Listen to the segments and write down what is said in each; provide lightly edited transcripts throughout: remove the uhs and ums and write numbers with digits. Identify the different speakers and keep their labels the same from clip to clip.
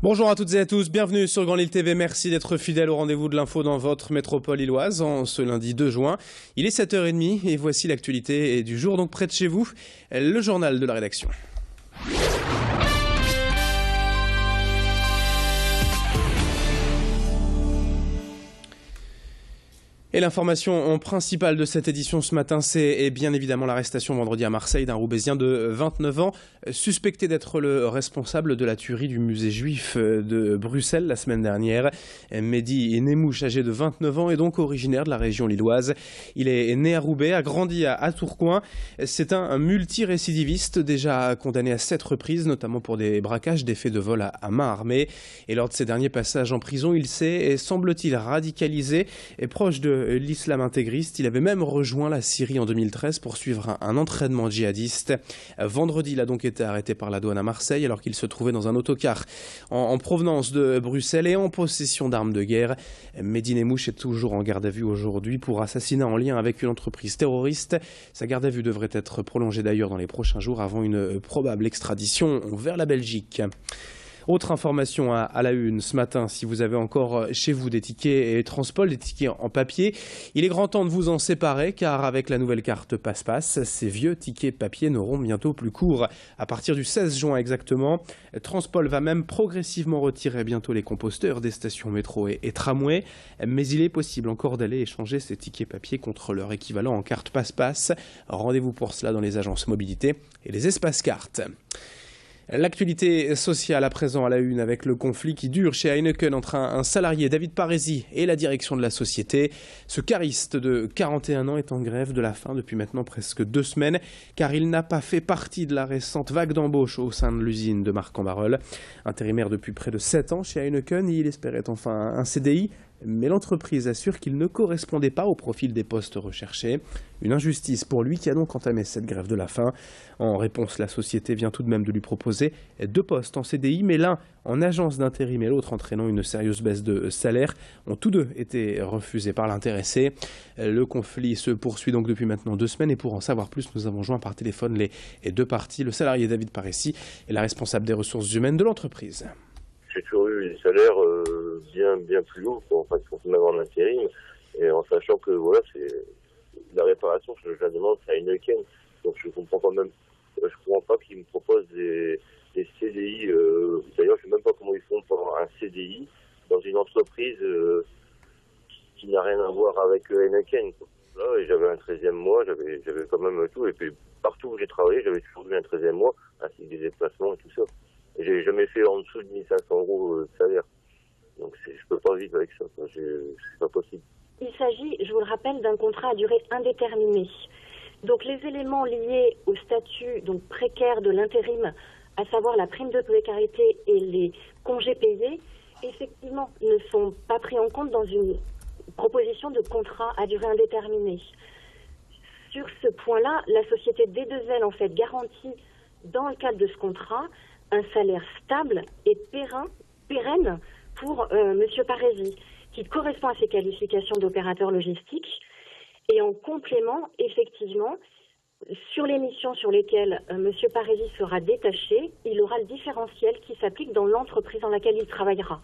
Speaker 1: Bonjour à toutes et à tous, bienvenue sur Grand Lille TV, merci d'être fidèles au rendez-vous de l'info dans votre métropole lilloise en ce lundi 2 juin. Il est 7h30 et voici l'actualité du jour donc près de chez vous, le journal de la rédaction. Et l'information principale de cette édition ce matin, c'est bien évidemment l'arrestation vendredi à Marseille d'un Roubaisien de 29 ans, suspecté d'être le responsable de la tuerie du musée juif de Bruxelles la semaine dernière. Mehdi Nemouche, âgé de 29 ans, est donc originaire de la région lilloise. Il est né à Roubaix, a grandi à Tourcoing. C'est un multirécidiviste déjà condamné à 7 reprises, notamment pour des braquages, des faits de vol à main armée. Et lors de ses derniers passages en prison, il s'est, semble-t-il, radicalisé et proche de l'islam intégriste. Il avait même rejoint la Syrie en 2013 pour suivre un entraînement djihadiste. Vendredi, il a donc été arrêté par la douane à Marseille alors qu'il se trouvait dans un autocar en provenance de Bruxelles et en possession d'armes de guerre. Mehdi Nemouche est toujours en garde à vue aujourd'hui pour assassinat en lien avec une entreprise terroriste. Sa garde à vue devrait être prolongée d'ailleurs dans les prochains jours avant une probable extradition vers la Belgique. Autre information à la une ce matin, si vous avez encore chez vous des tickets et Transpol, des tickets en papier, il est grand temps de vous en séparer car avec la nouvelle carte Passe-Passe, ces vieux tickets papier n'auront bientôt plus cours. À partir du 16 juin exactement, Transpol va même progressivement retirer bientôt les composteurs des stations métro et tramway, mais il est possible encore d'aller échanger ces tickets papier contre leur équivalent en carte Passe-Passe. Rendez-vous pour cela dans les agences mobilité et les espaces cartes. L'actualité sociale à présent à la une avec le conflit qui dure chez Heineken entre un salarié, David Parisi, et la direction de la société. Ce cariste de 41 ans est en grève de la faim depuis maintenant presque 2 semaines car il n'a pas fait partie de la récente vague d'embauche au sein de l'usine de Marc-en-Barœul. Intérimaire depuis près de 7 ans chez Heineken, il espérait enfin un CDI. Mais l'entreprise assure qu'il ne correspondait pas au profil des postes recherchés. Une injustice pour lui qui a donc entamé cette grève de la faim. En réponse, la société vient tout de même de lui proposer 2 postes en CDI, mais l'un en agence d'intérim et l'autre entraînant une sérieuse baisse de salaire, ont tous deux été refusés par l'intéressé. Le conflit se poursuit donc depuis maintenant 2 semaines et pour en savoir plus, nous avons joint par téléphone les 2 parties, le salarié David Parisi et la responsable des ressources humaines de l'entreprise.
Speaker 2: J'ai toujours eu des salaires bien plus hauts pour même en intérim, et en sachant que voilà, c'est la réparation, je la demande, c'est à Heineken, donc je comprends pas qu'ils me proposent des CDI. D'ailleurs, je sais même pas comment ils font pour un CDI dans une entreprise qui n'a rien à voir avec Heineken. Là, j'avais un 13e mois, j'avais quand même tout, et puis partout où j'ai travaillé, j'avais toujours eu un 13e mois, ainsi que des déplacements et tout ça. J'ai jamais fait en dessous de 1 500 € de salaire. Donc je peux pas vivre avec ça, c'est pas possible.
Speaker 3: Il s'agit, je vous le rappelle, d'un contrat à durée indéterminée. Donc les éléments liés au statut donc précaire de l'intérim, à savoir la prime de précarité et les congés payés, effectivement ne sont pas pris en compte dans une proposition de contrat à durée indéterminée. Sur ce point-là, la société D2L en fait garantit dans le cadre de ce contrat un salaire stable et pérenne pour M. Parisi, qui correspond à ses qualifications d'opérateur logistique. Et en complément, effectivement, sur les missions sur lesquelles M. Parisi sera détaché, il aura le différentiel qui s'applique dans l'entreprise dans laquelle il travaillera.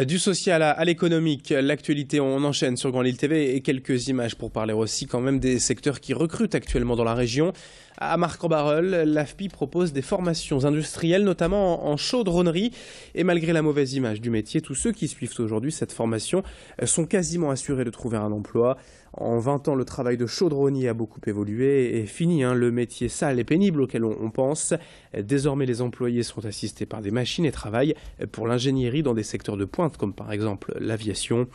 Speaker 1: Du social à l'économique, l'actualité, on enchaîne sur Grand Lille TV et quelques images pour parler aussi quand même des secteurs qui recrutent actuellement dans la région. À Marc-en-Barœul, l'AFPI propose des formations industrielles, notamment en chaudronnerie. Et malgré la mauvaise image du métier, tous ceux qui suivent aujourd'hui cette formation sont quasiment assurés de trouver un emploi. En 20 ans, le travail de chaudronnier a beaucoup évolué et fini le métier sale et pénible auquel on pense. Désormais, les employés sont assistés par des machines et travaillent pour l'ingénierie dans des secteurs de pointe, comme par exemple l'aviation.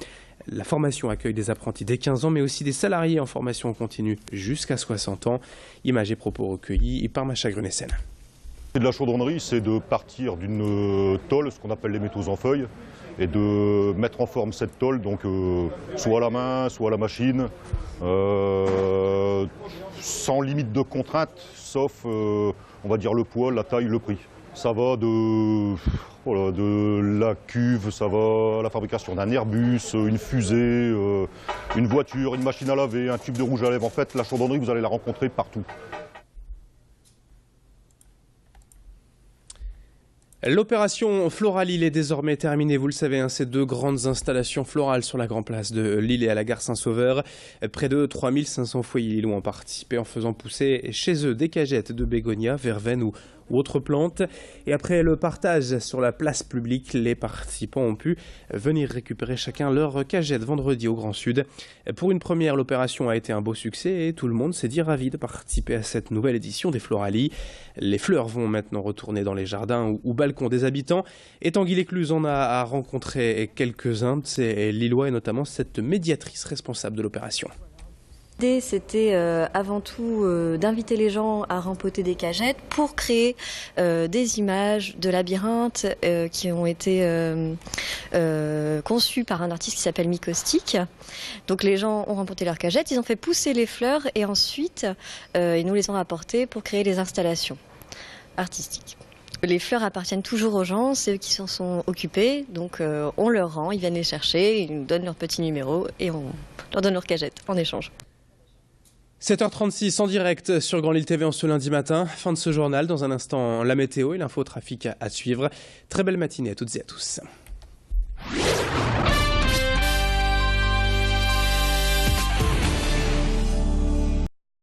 Speaker 1: La formation accueille des apprentis dès 15 ans, mais aussi des salariés en formation continue jusqu'à 60 ans. Images et propos recueillis par Macha Grunessen.
Speaker 4: De la chaudronnerie, c'est de partir d'une tôle, ce qu'on appelle les métaux en feuilles, et de mettre en forme cette tôle, donc soit à la main, soit à la machine, sans limite de contrainte, sauf, on va dire, le poids, la taille, le prix. Ça va de la cuve, ça va à la fabrication d'un Airbus, une fusée, une voiture, une machine à laver, un tube de rouge à lèvres. En fait, la chaudronnerie, vous allez la rencontrer partout.
Speaker 1: L'opération Floralie est désormais terminée, vous le savez, ces 2 grandes installations florales sur la Grand Place de Lille et à la gare Saint-Sauveur. Près de 3500 foyers lillois ont participé en faisant pousser chez eux des cagettes de bégonias, verveine ou autres plantes. Et après le partage sur la place publique, les participants ont pu venir récupérer chacun leur cagette vendredi au Grand Sud. Pour une première, l'opération a été un beau succès et tout le monde s'est dit ravi de participer à cette nouvelle édition des Floralies. Les fleurs vont maintenant retourner dans les jardins ou balcons des habitants. Et Tanguy-Lécluse en a rencontré quelques-uns de ces Lillois et notamment cette médiatrice responsable de l'opération.
Speaker 5: L'idée, c'était avant tout d'inviter les gens à rempoter des cagettes pour créer des images de labyrinthes qui ont été conçues par un artiste qui s'appelle Mycostic. Donc les gens ont rempoté leurs cagettes, ils ont fait pousser les fleurs et ensuite ils nous les ont rapportées pour créer les installations artistiques. Les fleurs appartiennent toujours aux gens, c'est eux qui s'en sont occupés, donc on leur rend, ils viennent les chercher, ils nous donnent leur petit numéro et on leur donne leurs cagettes en échange.
Speaker 1: 7h36 en direct sur Grand Lille TV en ce lundi matin. Fin de ce journal. Dans un instant, la météo et l'infotrafic à suivre. Très belle matinée à toutes et à tous.